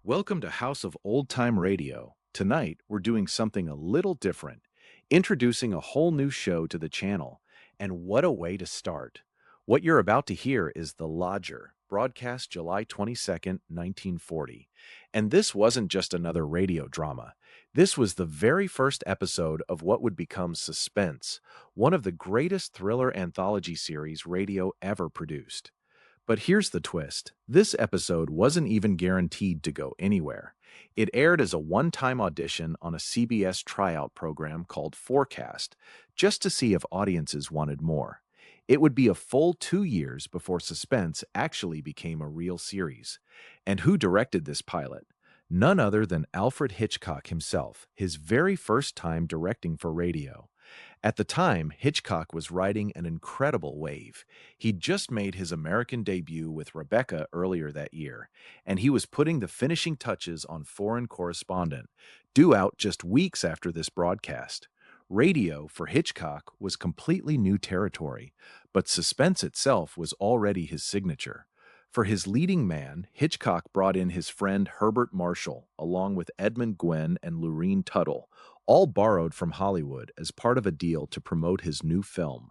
Welcome to House of Old Time Radio. Tonight, we're doing something a little different, introducing a whole new show to the channel. And what a way to start! What you're about to hear is The Lodger, broadcast July 22nd, 1940. And this wasn't just another radio drama. This was the very first episode of what would become Suspense, one of the greatest thriller anthology series radio ever produced. But here's the twist. This episode wasn't even guaranteed to go anywhere. It aired as a one-time audition on a CBS tryout program called Forecast, just to see if audiences wanted more. It would be a full 2 years before Suspense actually became a real series. And who directed this pilot? None other than Alfred Hitchcock himself, his very first time directing for radio. At the time, Hitchcock was riding an incredible wave. He'd just made his American debut with Rebecca earlier that year, and he was putting the finishing touches on Foreign Correspondent, due out just weeks after this broadcast. Radio, for Hitchcock, was completely new territory, but Suspense itself was already his signature. For his leading man, Hitchcock brought in his friend Herbert Marshall, along with Edmund, Gwenn, and Lurene Tuttle, all borrowed from Hollywood as part of a deal to promote his new film.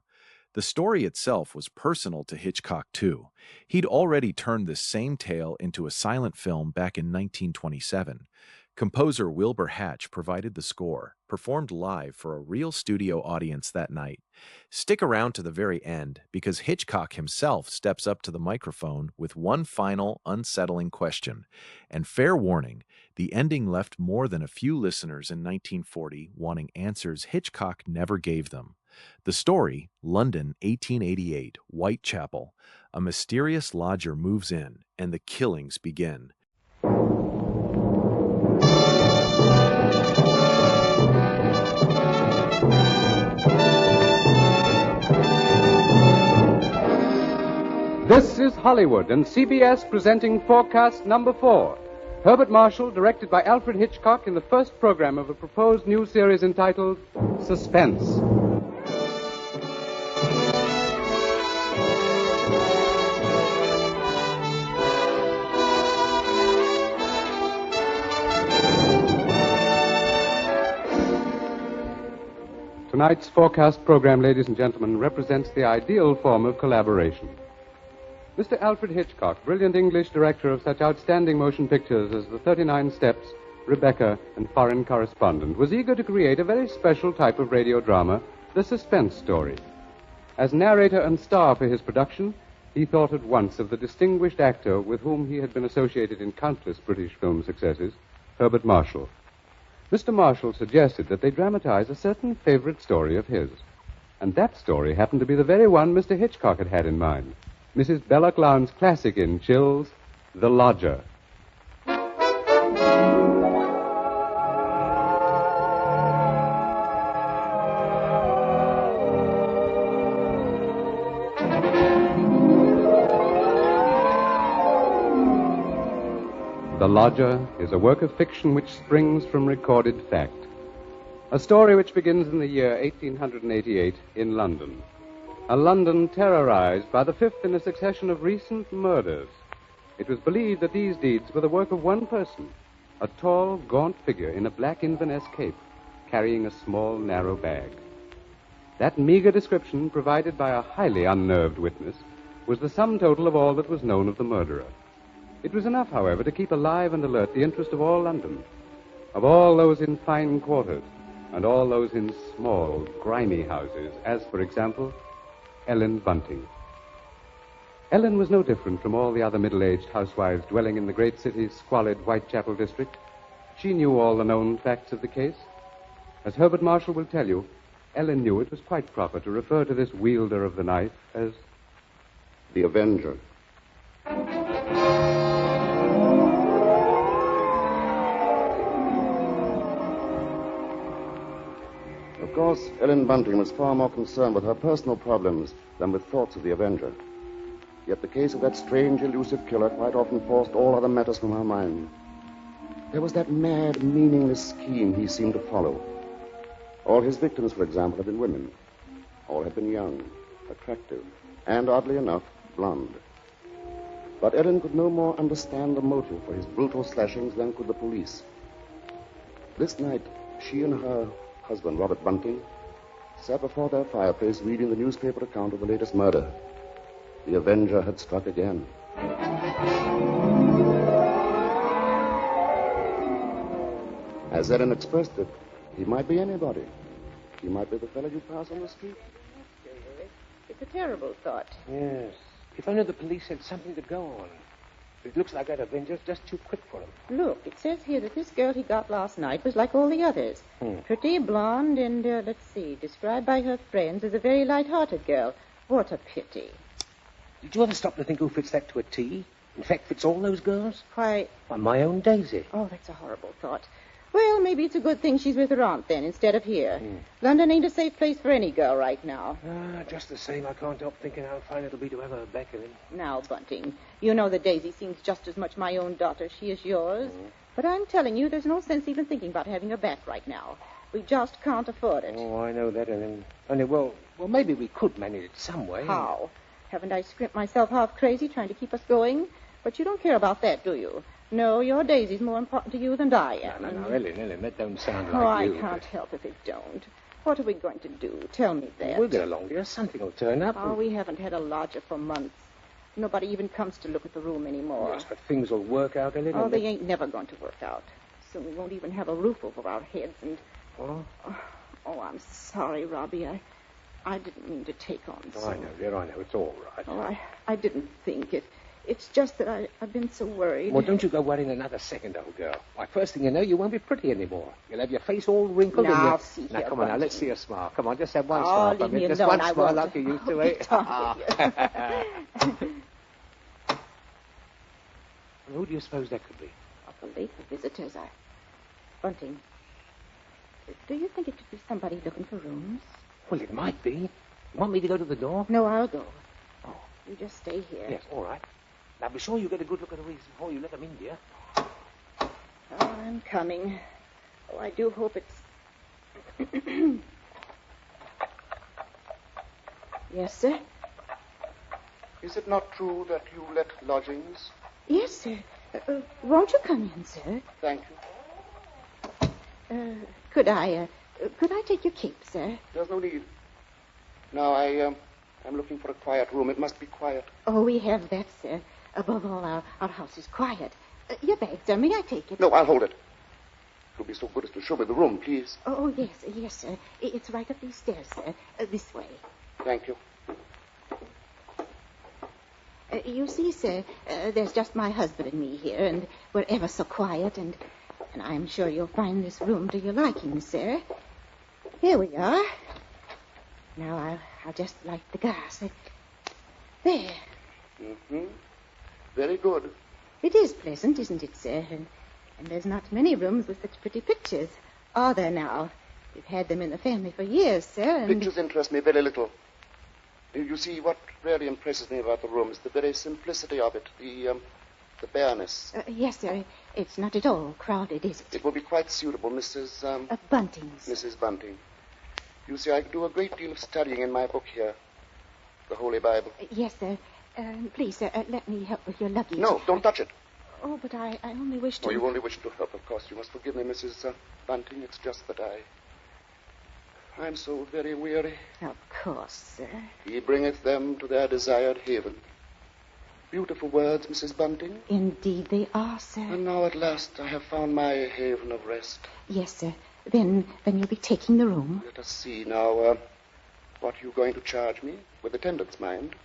The story itself was personal to Hitchcock, too. He'd already turned this same tale into a silent film back in 1927. Composer Wilbur Hatch provided the score, performed live for a real studio audience that night. Stick around to the very end, because Hitchcock himself steps up to the microphone with one final, unsettling question. And fair warning, the ending left more than a few listeners in 1940 wanting answers Hitchcock never gave them. The story, London, 1888, Whitechapel. A mysterious lodger moves in, and the killings begin. This is Hollywood and CBS presenting Forecast number 4. Herbert Marshall, directed by Alfred Hitchcock in the first program of a proposed new series entitled Suspense. Tonight's Forecast program, ladies and gentlemen, represents the ideal form of collaboration. Mr. Alfred Hitchcock, brilliant English director of such outstanding motion pictures as The 39 Steps, Rebecca, and Foreign Correspondent, was eager to create a very special type of radio drama, the suspense story. As narrator and star for his production, he thought at once of the distinguished actor with whom he had been associated in countless British film successes, Herbert Marshall. Mr. Marshall suggested that they dramatize a certain favorite story of his. And that story happened to be the very one Mr. Hitchcock had had in mind. Mrs. Belloc Lowndes' classic in Chills, The Lodger. The Lodger is a work of fiction which springs from recorded fact. A story which begins in the year 1888 in London. A London terrorized by the fifth in a succession of recent murders. It was believed that these deeds were the work of one person, a tall, gaunt figure in a black Inverness cape, carrying a small, narrow bag. That meager description, provided by a highly unnerved witness, was the sum total of all that was known of the murderer. It was enough, however, to keep alive and alert the interest of all London, of all those in fine quarters, and all those in small, grimy houses, as, for example, Ellen Bunting. Ellen was no different from all the other middle-aged housewives dwelling in the great city's squalid Whitechapel district. She knew all the known facts of the case. As Herbert Marshall will tell you, Ellen knew it was quite proper to refer to this wielder of the knife as the Avenger. Of course, Ellen Bunting was far more concerned with her personal problems than with thoughts of the Avenger. Yet the case of that strange, elusive killer quite often forced all other matters from her mind. There was that mad, meaningless scheme he seemed to follow. All his victims, for example, had been women. All had been young, attractive, and, oddly enough, blonde. But Ellen could no more understand the motive for his brutal slashings than could the police. This night, she and her husband, Robert Bunting, sat before their fireplace reading the newspaper account of the latest murder. The Avenger had struck again. As Ellen expressed it, he might be anybody. He might be the fellow you pass on the street. It's a terrible thought. Yes. If only the police had something to go on. It looks like that Avenger's just too quick for him. Look, it says here that this girl he got last night was like all the others. Pretty, blonde, and, let's see, described by her friends as a very light-hearted girl. What a pity. Did you ever stop to think who fits that to a T? In fact, fits all those girls? Why... Why, my own Daisy. Oh, that's a horrible thought. Well, maybe it's a good thing she's with her aunt, then, instead of here. London ain't a safe place for any girl right now. Just the same, I can't help thinking how fine it'll be to have her back in. Now, Bunting, you know that Daisy seems just as much my own daughter as she is yours. But I'm telling you, there's no sense even thinking about having her back right now. We just can't afford it. Oh, I know that, Ellen. Only, well, maybe we could manage it some way. How? Haven't I scrimped myself half crazy trying to keep us going? But you don't care about that, do you? No, your Daisy's more important to you than I am. No, Ellen, that don't sound like you. I can't help if it don't. What are we going to do? Tell me that. We'll get along, dear. Something will turn up. Oh, we haven't had a lodger for months. Nobody even comes to look at the room anymore. Yes, but things will work out, Ellen. Oh, they ain't never going to work out. Soon we won't even have a roof over our heads and... Oh, I'm sorry, Robbie. I didn't mean to take on so... Oh, I know, dear, I know. It's all right. Oh, I didn't think it. It's just that I've been so worried. Well, don't you go worrying another second, old girl. Why, first thing you know, you won't be pretty anymore. You'll have your face all wrinkled now, and see Now, here, come on, now, Bunting. let's see a smile. Come on, just have one smile. Leave me Just alone. one I smile won't. like you used to, eh? Who do you suppose that could be? The late visitors. Bunting, do you think it could be somebody looking for rooms? Well, it might be. You want me to go to the door? No, I'll go. Oh. You just stay here. Yes, all right. Now, be sure you get a good look at the rooms before you let them in, dear. Oh, I'm coming. Oh, I do hope it's... Yes, sir? Is it not true that you let lodgings? Yes, sir. Won't you come in, sir? Thank you. Could I take your cape, sir? There's no need. Now, I'm looking for a quiet room. It must be quiet. Oh, we have that, sir. Above all, our house is quiet. Your bag, sir. May I take it? No, I'll hold it. You'll be so good as to show me the room, please. Oh, yes, sir. It's right up these stairs, sir. This way. Thank you. You see, sir, there's just my husband and me here, and we're ever so quiet, and I'm sure you'll find this room to your liking, sir. Here we are. Now, I'll just light the gas. There. Very good. It is pleasant, isn't it, sir? And there's not many rooms with such pretty pictures, are there now? We've had them in the family for years, sir, and... Pictures interest me very little. You see, what really impresses me about the room is the very simplicity of it, the bareness. Yes, sir. It's not at all crowded, is it? It will be quite suitable, Mrs. Bunting's. Mrs. Bunting. You see, I do a great deal of studying in my book here, the Holy Bible. Yes, sir. Please, sir, let me help with your luggage. No, don't touch it. Oh, but I only wish to... Oh, you only wish to help, of course. You must forgive me, Mrs. Bunting. It's just that I'm so very weary. Of course, sir. He bringeth them to their desired haven. Beautiful words, Mrs. Bunting. Indeed they are, sir. And now at last I have found my haven of rest. Yes, sir. Then you'll be taking the room. Let us see now. What are you going to charge me? With attendance, mind.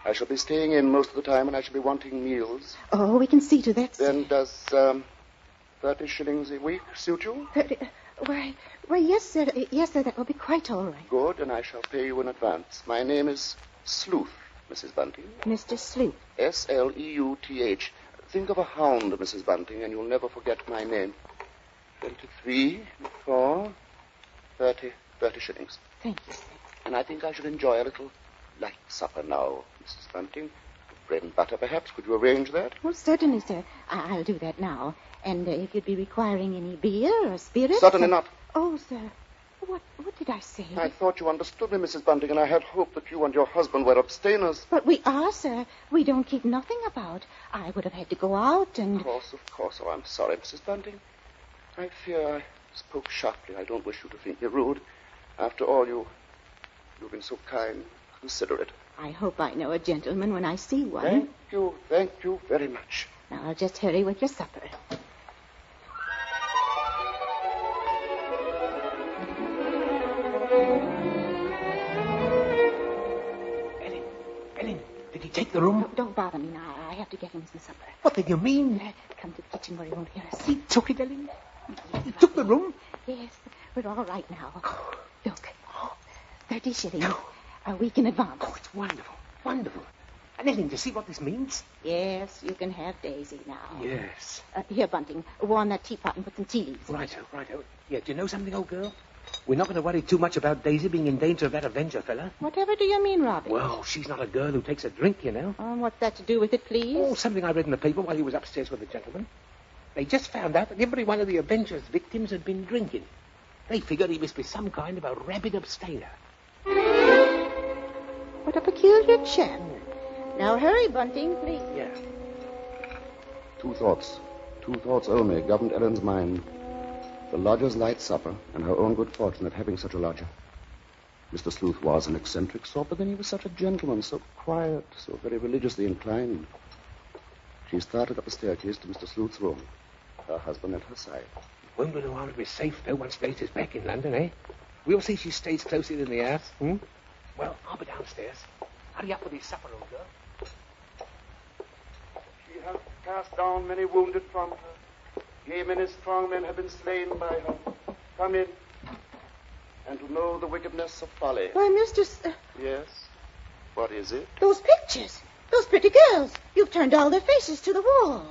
I shall be staying in most of the time, and I shall be wanting meals. Oh, we can see to that, sir. Then does 30 shillings a week suit you? 30... Why, yes, sir. Yes, sir, that will be quite all right. Good, and I shall pay you in advance. My name is Sleuth, Mrs. Bunting. Mr. Sleuth. Sleuth. Think of a hound, Mrs. Bunting, and you'll never forget my name. 23, 4, 30 shillings. Thank you, sir. And I think I should enjoy a little light supper now, Mrs. Bunting. Bread and butter, perhaps. Could you arrange that? Well, certainly, sir. I'll do that now. And if you'd be requiring any beer or spirits... Certainly not. Oh, sir. What did did I say? I thought you understood me, Mrs. Bunting, and I had hoped that you and your husband were abstainers. But we are, sir. We don't keep nothing about. I would have had to go out and... Of course. Oh, I'm sorry, Mrs. Bunting. I fear I spoke sharply. I don't wish you to think me rude. After all, you've been so kind, considerate. I hope I know a gentleman when I see one. Thank you very much. Now, I'll just hurry with your supper. Ellen, did he take the room? No, don't bother me now. I have to get him some supper. What do you mean? Come to the kitchen where he won't hear us. He took it, Ellen? Yes, He took the room? Yes, we're all right now. Look, 30 shillings. A week in advance. Oh, it's wonderful, wonderful. And Ellen, do you see what this means? Yes, you can have Daisy now. Yes. Here, Bunting, warm that teapot and put some tea leaves. Righto. Yeah, do you know something, old girl? We're not going to worry too much about Daisy being in danger of that Avenger fella. Whatever do you mean, Robbie? Well, she's not a girl who takes a drink, you know. What's that to do with it, please? Oh, something I read in the paper while he was upstairs with the gentleman. They just found out that every one of the Avenger's victims had been drinking. They figured he must be some kind of a rabid abstainer. What a peculiar chap. Now hurry, Bunting, please. Yeah. Two thoughts only governed Ellen's mind. The lodger's light supper and her own good fortune at having such a lodger. Mr. Sleuth was an eccentric sort, but then he was such a gentleman, so quiet, so very religiously inclined. She started up the staircase to Mr. Sleuth's room, her husband at her side. Won't be no harm to be safe, though, once Daisy's back in London, eh? We'll see she stays closer in the house. Well, I'll be downstairs. Hurry up with your supper, old girl. She has cast down many wounded from her. Yea, many strong men have been slain by her. Come in. And to know the wickedness of folly. Why, Mr. Yes? What is it? Those pictures. Those pretty girls. You've turned all their faces to the wall.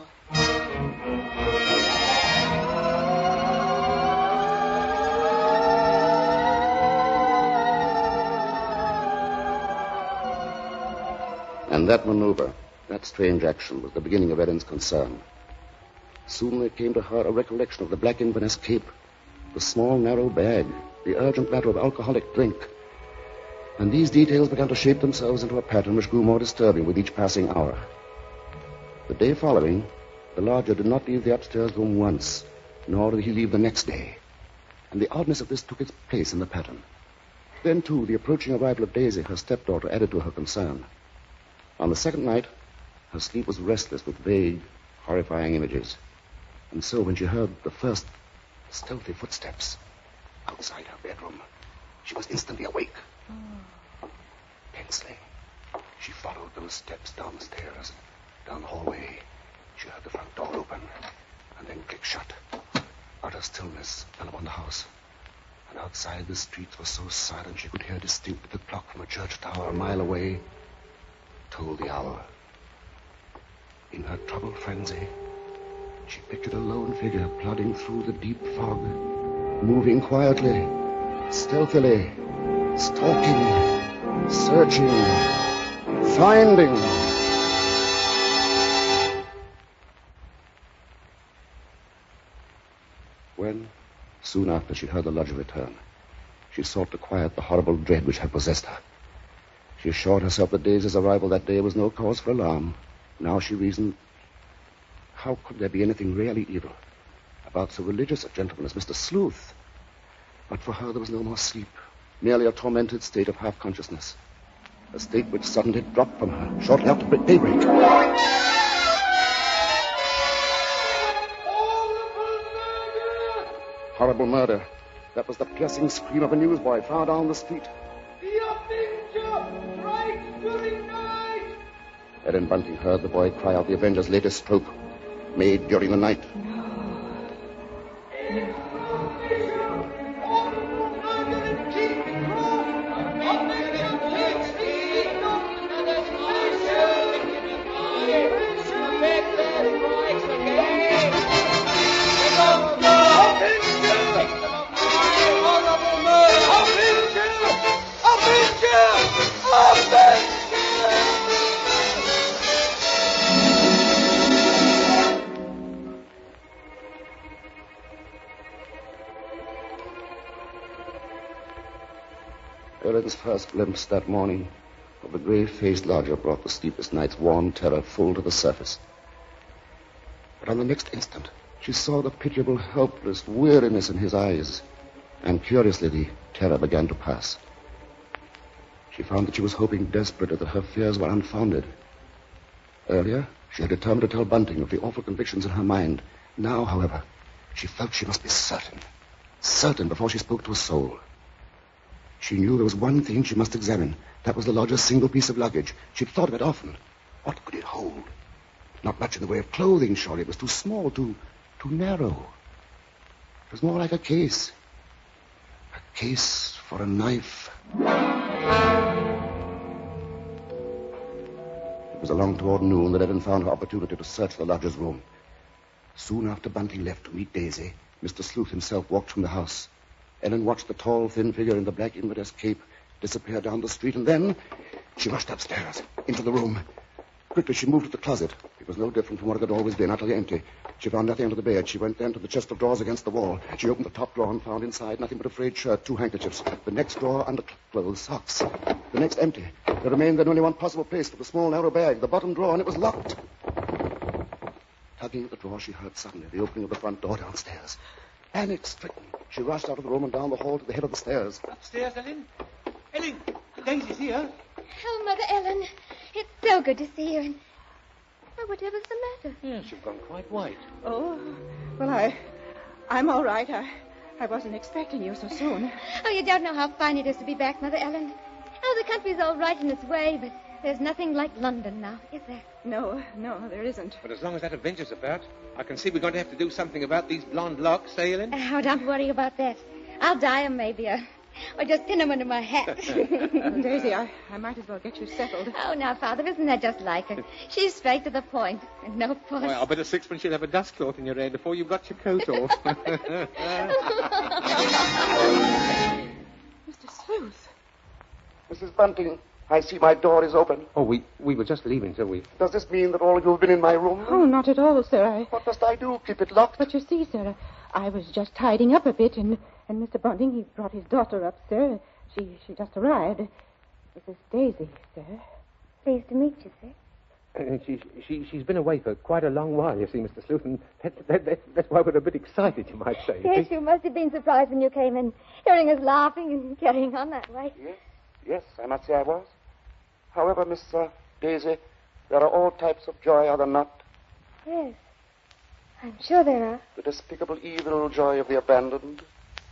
And that maneuver, that strange action, was the beginning of Ellen's concern. Soon there came to her a recollection of the black Inverness cape, the small, narrow bag, the urgent matter of alcoholic drink. And these details began to shape themselves into a pattern which grew more disturbing with each passing hour. The day following, the lodger did not leave the upstairs room once, nor did he leave the next day. And the oddness of this took its place in the pattern. Then, too, the approaching arrival of Daisy, her stepdaughter, added to her concern. On the second night, her sleep was restless with vague, horrifying images. And so when she heard the first stealthy footsteps outside her bedroom, she was instantly awake. Tensely, she followed those steps downstairs, down the hallway. She heard the front door open, and then click shut. Utter stillness fell upon the house. And outside the streets were so silent she could hear distinctly the clock from a church tower a mile away told the hour. In her troubled frenzy, she pictured a lone figure plodding through the deep fog, moving quietly, stealthily, stalking, searching, finding. When, soon after she heard the lodger return, she sought to quiet the horrible dread which had possessed her. She assured herself that Daisy's arrival that day was no cause for alarm. Now she reasoned, how could there be anything really evil about so religious a gentleman as Mr. Sleuth? But for her there was no more sleep, merely a tormented state of half-consciousness, a state which suddenly dropped from her shortly after daybreak. Horrible murder. That was the piercing scream of a newsboy far down the street. Ellen Bunting heard the boy cry out the Avenger's latest stroke, made during the night. Ellen's first glimpse that morning of the grey-faced lodger brought the sleepless night's warm terror full to the surface. But on the next instant, she saw the pitiable, helpless weariness in his eyes, and curiously the terror began to pass. She found that she was hoping desperately that her fears were unfounded. Earlier, she had determined to tell Bunting of the awful convictions in her mind. Now, however, she felt she must be certain before she spoke to a soul. She knew there was one thing she must examine. That was the lodger's single piece of luggage. She'd thought of it often. What could it hold? Not much in the way of clothing, surely. It was too small, too narrow. It was more like a case. A case for a knife. It was along toward noon that Ellen found her opportunity to search the lodger's room. Soon after Bunting left to meet Daisy, Mr. Sleuth himself walked from the house. Ellen watched the tall, thin figure in the black Inverness cape disappear down the street, and then she rushed upstairs, into the room. Quickly, she moved to the closet. It was no different from what it had always been, utterly empty. She found nothing under the bed. She went then to the chest of drawers against the wall. She opened the top drawer and found inside nothing but a frayed shirt, 2 handkerchiefs. The next drawer, underclothes, socks. The next empty. There remained then only one possible place for the small, narrow bag, the bottom drawer, and it was locked. Tugging at the drawer, she heard suddenly the opening of the front door downstairs. Panic-stricken, she rushed out of the room and down the hall to the head of the stairs. Upstairs, Ellen? Ellen, Daisy's here. Oh, Mother Ellen, it's so good to see you. And whatever's the matter? Yes, you've gone quite white. Oh, well, I'm all right. I wasn't expecting you so soon. Oh, you don't know how fine it is to be back, Mother Ellen. Oh, the country's all right in its way, but there's nothing like London now, is there? No, there isn't. But as long as that Avenger's about, I can see we're going to have to do something about these blonde locks, eh, Ellen? Oh, don't worry about that. I'll dye 'em maybe, or just pin 'em under my hat. Daisy, I might as well get you settled. Oh, now, Father, isn't that just like her? She's straight to the point, and no fuss. Well, I'll bet a sixpence you'll have a dust cloth in your hair before you've got your coat off. Mr. Sleuth. Mrs. Bunting, I see my door is open. Oh, we were just leaving, so we... Does this mean that all of you have been in my room? Oh, not at all, sir. What must I do? Keep it locked? But you see, sir, I was just tidying up a bit, and Mr. Bunting, he brought his daughter up, sir. She just arrived. This is Daisy, sir. Pleased to meet you, sir. She's been away for quite a long while, you see, Mr. Sleuth, and that's why we're a bit excited, you might say. Yes, you must have been surprised when you came in, hearing us laughing and carrying on that way. Yes, I must say I was. However, Miss Daisy, there are all types of joy, are there not? Yes, I'm sure there are. The despicable evil joy of the abandoned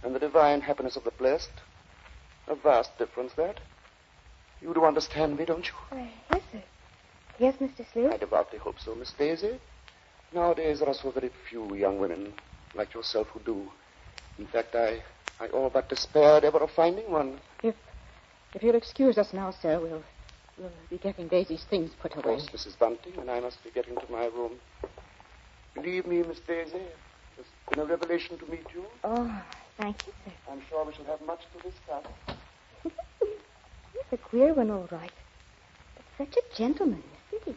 and the divine happiness of the blessed. A vast difference, that. You do understand me, don't you? Yes, sir. Yes, Mr. Sleuth. I devoutly hope so, Miss Daisy. Nowadays, there are so very few young women like yourself who do. In fact, I all but despaired ever of finding one. If you'll excuse us now, sir, we'll be getting Daisy's things put away. Of course, Mrs. Bunting, and I must be getting to my room. Believe me, Miss Daisy, it's been a revelation to meet you. Oh, thank you, sir. I'm sure we shall have much to discuss. He's a queer one, all right. But such a gentleman, isn't he?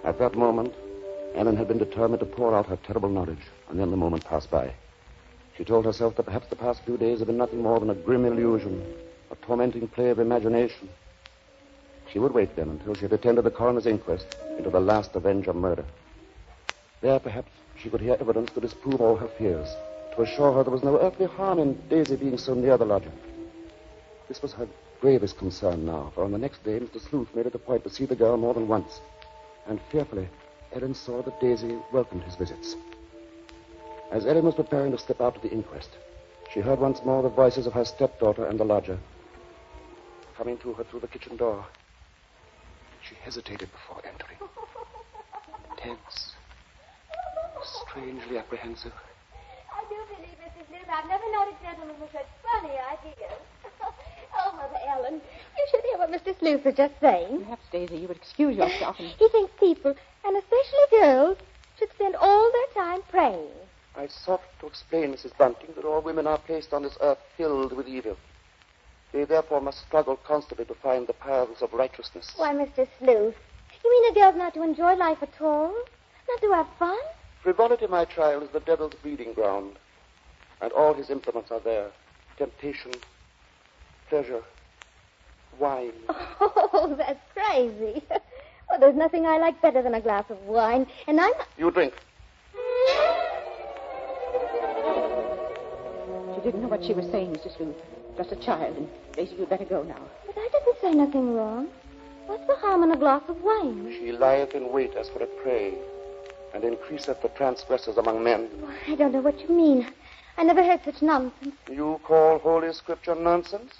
At that moment, Ellen had been determined to pour out her terrible knowledge, and then the moment passed by. She told herself that perhaps the past few days had been nothing more than a grim illusion, a tormenting play of imagination. She would wait then until she had attended the coroner's inquest into the last Avenger murder. There, perhaps, she could hear evidence to disprove all her fears, to assure her there was no earthly harm in Daisy being so near the lodger. This was her gravest concern now, for on the next day, Mr. Sleuth made it a point to see the girl more than once, and fearfully, Ellen saw that Daisy welcomed his visits. As Ellen was preparing to step out to the inquest, she heard once more the voices of her stepdaughter and the lodger coming to her through the kitchen door. She hesitated before entering, tense, strangely apprehensive. I do believe, Mrs. Sleuth, I've never known a gentleman with such funny ideas. Oh, Mother Ellen, you should hear what Mr. Sleuth was just saying. Perhaps, Daisy, you would excuse yourself. He thinks people, and especially girls, should spend all their time praying. I sought to explain, Mrs. Bunting, that all women are placed on this earth filled with evil. They therefore must struggle constantly to find the paths of righteousness. Why, Mr. Sleuth, you mean a girl's not to enjoy life at all? Not to have fun? Frivolity, my child, is the devil's breeding ground, and all his implements are there. Temptation, pleasure, wine. Oh, that's crazy. Well, there's nothing I like better than a glass of wine, and I'm... You drink. She didn't know what she was saying, Mrs. Sleuth. Just a child, and Daisy, you'd better go now. But I didn't say nothing wrong. What's the harm in a glass of wine? She lieth in wait as for a prey, and increaseth the transgressors among men. Oh, I don't know what you mean. I never heard such nonsense. You call Holy Scripture nonsense?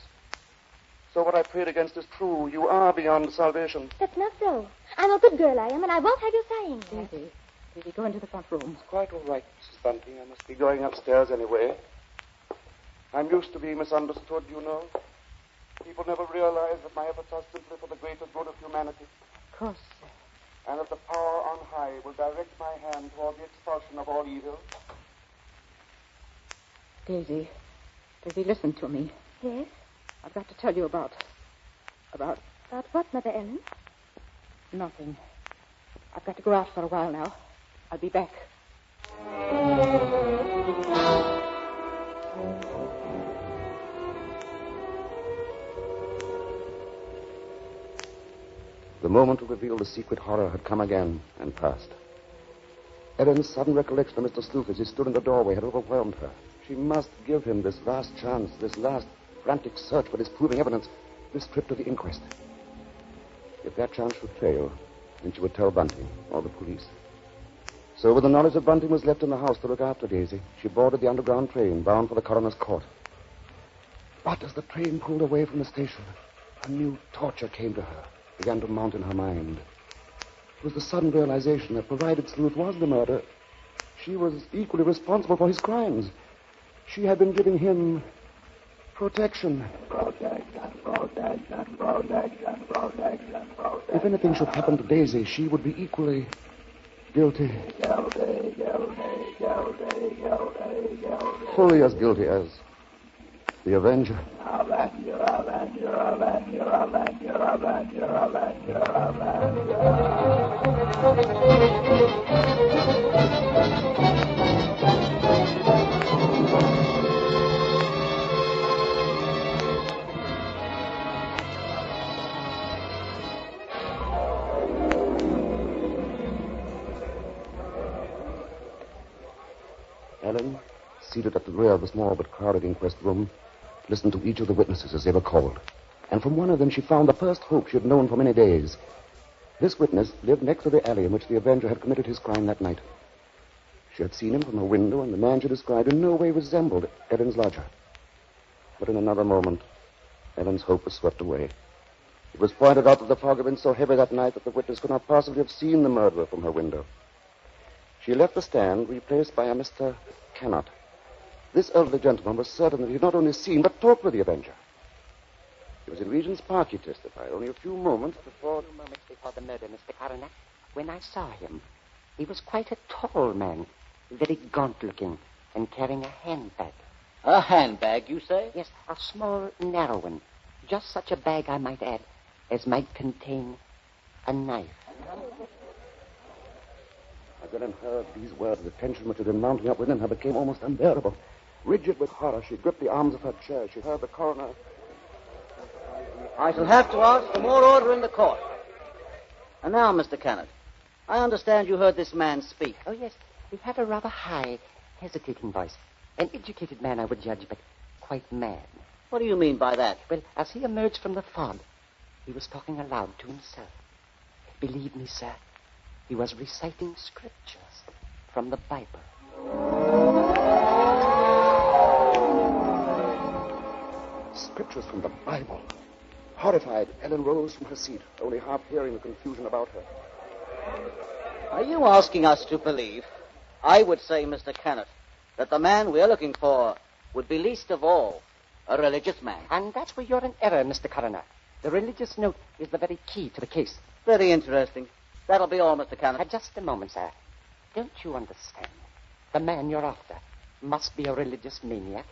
So what I prayed against is true. You are beyond salvation. That's not so. I'm a good girl, I am, and I won't have you saying that. Daisy, go into the front room. It's quite all right, Mrs. Bunting. I must be going upstairs anyway. I'm used to being misunderstood, you know. People never realize that my efforts are simply for the greater good of humanity. Of course, sir. And that the power on high will direct my hand toward the expulsion of all evil. Daisy, listen to me. Yes? I've got to tell you about... About what, Mother Ellen? nothing. I've got to go out for a while now. I'll be back. The moment to reveal the secret horror had come again and passed. Ellen's sudden recollection of Mr. Sleuth as he stood in the doorway had overwhelmed her. She must give him this last chance, this last frantic search for disproving evidence, this trip to the inquest. If that chance should fail, then she would tell Bunting or the police. So with the knowledge that Bunting was left in the house to look after Daisy, she boarded the underground train bound for the coroner's court. But as the train pulled away from the station, a new torture came to her, began to mount in her mind. It was the sudden realization that provided Sleuth was the murderer, she was equally responsible for his crimes. She had been giving him protection. If anything should happen to Daisy, she would be equally guilty. Fully as guilty as the Avenger. Ellen, seated at the rear of the small but crowded inquest room, listened to each of the witnesses as they were called. And from one of them she found the first hope she had known for many days. This witness lived next to the alley in which the Avenger had committed his crime that night. She had seen him from her window, and the man she described in no way resembled Ellen's lodger. But in another moment, Ellen's hope was swept away. It was pointed out that the fog had been so heavy that night that the witness could not possibly have seen the murderer from her window. She left the stand, replaced by a Mr. Cannot. This elderly gentleman was certain that he had not only seen, but talked with the Avenger. It was in Regent's Park, he testified, only a few moments before... A few moments before the murder, Mr. Coroner, when I saw him. He was quite a tall man, very gaunt-looking, and carrying a handbag. A handbag, you say? Yes, a small, narrow one. Just such a bag, I might add, as might contain a knife. As Ellen heard these words, the tension which had been mounting up within her became almost unbearable. Rigid with horror, she gripped the arms of her chair. She heard the coroner... I shall have to ask for more order in the court. And now, Mr. Kennett, I understand you heard this man speak. Oh, yes, he had a rather high, hesitating voice. An educated man, I would judge, but quite mad. What do you mean by that? Well, as he emerged from the fog, he was talking aloud to himself. Believe me, sir, he was reciting scriptures from the Bible. Scriptures from the Bible. Horrified, Ellen rose from her seat, only half hearing the confusion about her. Are you asking us to believe? I would say, Mr. Kennett, that the man we're looking for would be least of all a religious man. And that's where you're in error, Mr. Coroner. The religious note is the very key to the case. Very interesting. That'll be all, Mr. Kennett. Just a moment, sir. Don't you understand? The man you're after must be a religious maniac.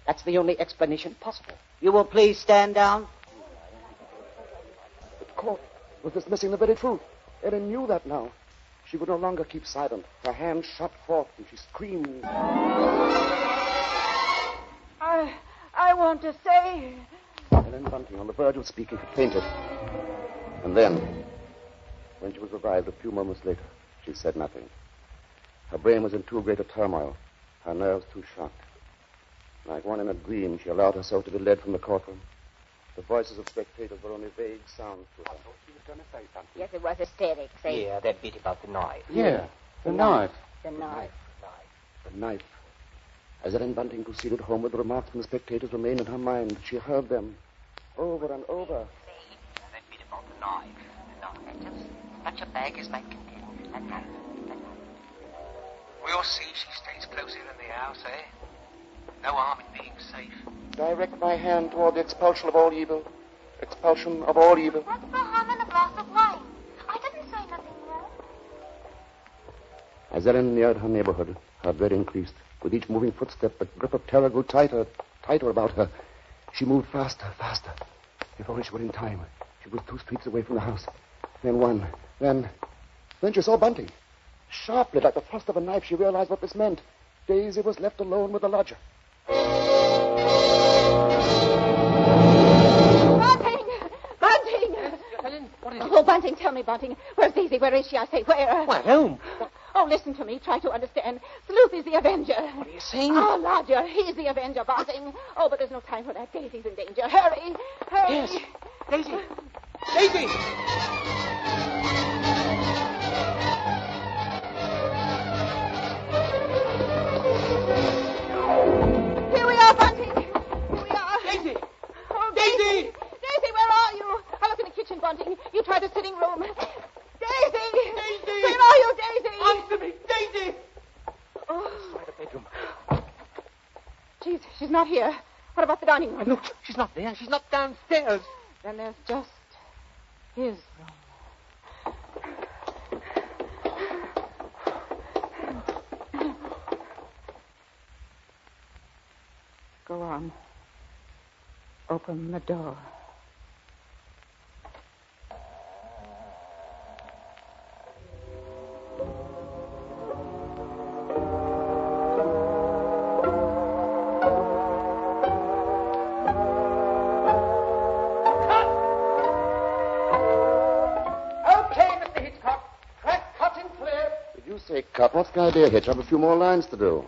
That's the only explanation possible. You will please stand down. The court was dismissing the very truth. Ellen knew that now. She could no longer keep silent. Her hands shot forth, and she screamed. I want to say... Ellen Bunting, on the verge of speaking, had fainted. And then, when she was revived a few moments later, she said nothing. Her brain was in too great a turmoil, her nerves too shocked. Like one in a dream, she allowed herself to be led from the courtroom. The voices of spectators were only vague sounds to her. She was going to say something. Yes, it was hysterics. Yeah, that bit about the knife. Yeah, the knife. The knife. The knife. As Ellen Bunting proceeded homeward, the remarks from the spectators remained in her mind. She heard them over and over. That bit about the knife. And just such a bag as might contain a knife. We'll see she stays close in the house, eh? No harm in being safe. Direct my hand toward the expulsion of all evil. Expulsion of all evil. What's the harm in a glass of wine? I didn't say nothing wrong. As Ellen neared her neighborhood, her dread increased. With each moving footstep, the grip of terror grew tighter about her. She moved faster. If only she were in time. She was 2 streets away from the house. Then one. Then she saw Bunting. Sharply, like the thrust of a knife, she realized what this meant. Daisy was left alone with the lodger. Bunting! Helen, what is it? Oh, Bunting, tell me, Bunting. Where's Daisy? Where is she? I say, where? Why, home. Oh, listen to me. Try to understand. Sleuth is the avenger. What are you saying? Oh, lodger, he's the avenger, Bunting. Oh, but there's no time for that. Daisy's in danger. Hurry! Yes. Daisy! Daisy! Here we are, Bunting. Here we are. Daisy! Oh, Daisy! Daisy, where are you? I look in the kitchen, Bunting. You tried the sitting room. Daisy! Daisy! Where are you, Daisy? Answer me! Daisy! Oh, Try the bedroom. she's not here. What about the dining room? Look, she's not there. She's not downstairs. Then there's just his room. Go on. Open the door. Okay, Mr. Hitchcock. Track cut and clear. Did you say cut? What's the idea, Hitch? I have a few more lines to do.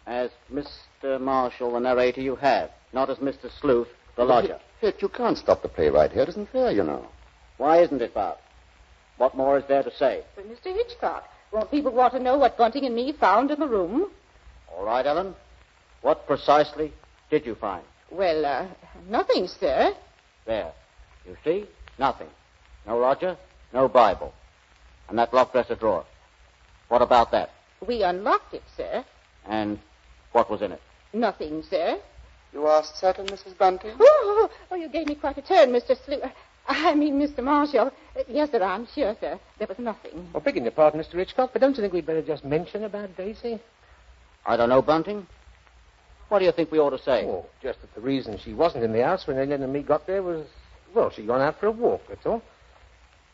As Mr. Marshall, the narrator, you have, not as Mr. Sleuth, the lodger. Hitch, you can't stop the play right here. It isn't fair, you know. Why isn't it, Bob? What more is there to say? But Mr. Hitchcock, won't people want to know what Bunting and me found in the room? All right, Ellen. What precisely did you find? Well, nothing, sir. There. You see? Nothing. No lodger, no Bible. And that locked dresser drawer. What about that? We unlocked it, sir. And what was in it? Nothing, sir. You are certain, Mrs. Bunting? Oh, you gave me quite a turn, Mr. Mr. Marshall. Yes, sir, I'm sure, sir. There was nothing. Well, begging your pardon, Mr. Hitchcock, but don't you think we'd better just mention about Daisy? I don't know, Bunting. What do you think we ought to say? Oh, just that the reason she wasn't in the house when Ellen and me got there was, well, she'd gone out for a walk, that's all.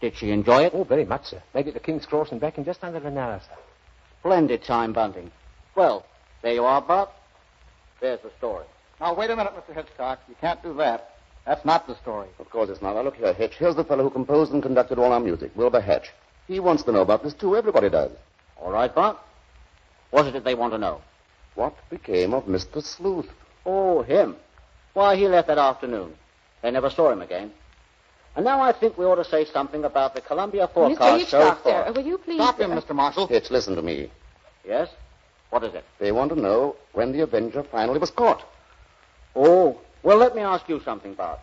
Did she enjoy it? Oh, very much, sir. Made it to King's Cross and back in just under an hour, sir. Splendid time, Bunting. Well, there you are, Bob. There's the story. Now, wait a minute, Mr. Hitchcock. You can't do that. That's not the story. Of course it's not. Now, look here, Hitch. Here's the fellow who composed and conducted all our music, Wilbur Hatch. He wants to know about this, too. Everybody does. All right, Bob. What is it they want to know? What became of Mr. Sleuth? Oh, him. Why, he left that afternoon. They never saw him again. And now I think we ought to say something about the Columbia Mr. forecast so Hitchcock, far. sir, will you please... Stop him, Mr. Marshall. Hitch, listen to me. Yes? What is it? They want to know when the Avenger finally was caught. Oh, well, let me ask you something, Bob.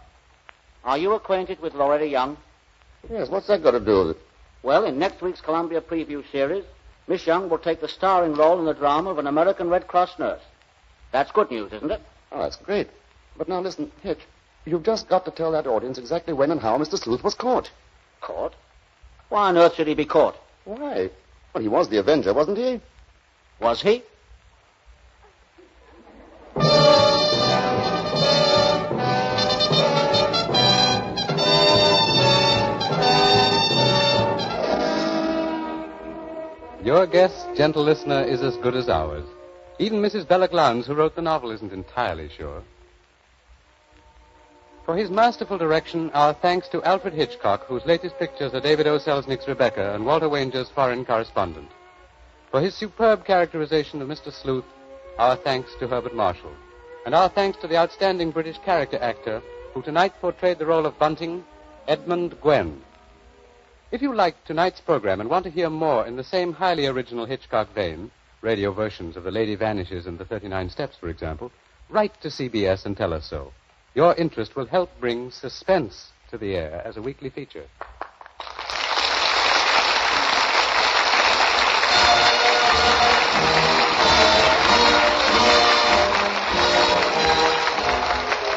Are you acquainted with Loretta Young? Yes, what's that got to do with it? Well, in next week's Columbia Preview series, Miss Young will take the starring role in the drama of an American Red Cross nurse. That's good news, isn't it? Oh, that's great. But now listen, Hitch. You've just got to tell that audience exactly when and how Mr. Sleuth was caught. Caught? Why on earth should he be caught? Why? Well, he was the Avenger, wasn't he? Was he? Your guess, gentle listener, is as good as ours. Even Mrs. Belloc Lowndes, who wrote the novel, isn't entirely sure. For his masterful direction, our thanks to Alfred Hitchcock, whose latest pictures are David O. Selznick's Rebecca and Walter Wanger's Foreign Correspondent. For his superb characterization of Mr. Sleuth, our thanks to Herbert Marshall. And our thanks to the outstanding British character actor who tonight portrayed the role of Bunting, Edmund Gwenn. If you liked tonight's program and want to hear more in the same highly original Hitchcock vein, radio versions of The Lady Vanishes and The 39 Steps, for example, write to CBS and tell us so. Your interest will help bring Suspense to the air as a weekly feature.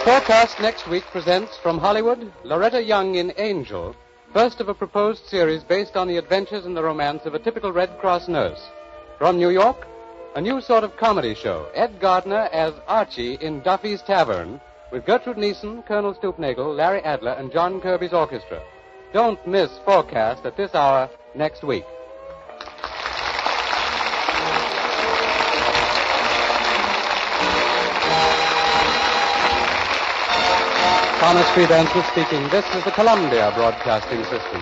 Forecast next week presents from Hollywood, Loretta Young in Angel, first of a proposed series based on the adventures and the romance of a typical Red Cross nurse. From New York, a new sort of comedy show, Ed Gardner as Archie in Duffy's Tavern, with Gertrude Neeson, Colonel Stoopnagle, Larry Adler, and John Kirby's orchestra. Don't miss Forecast at this hour next week. Thomas Freedance was speaking. This is the Columbia Broadcasting System.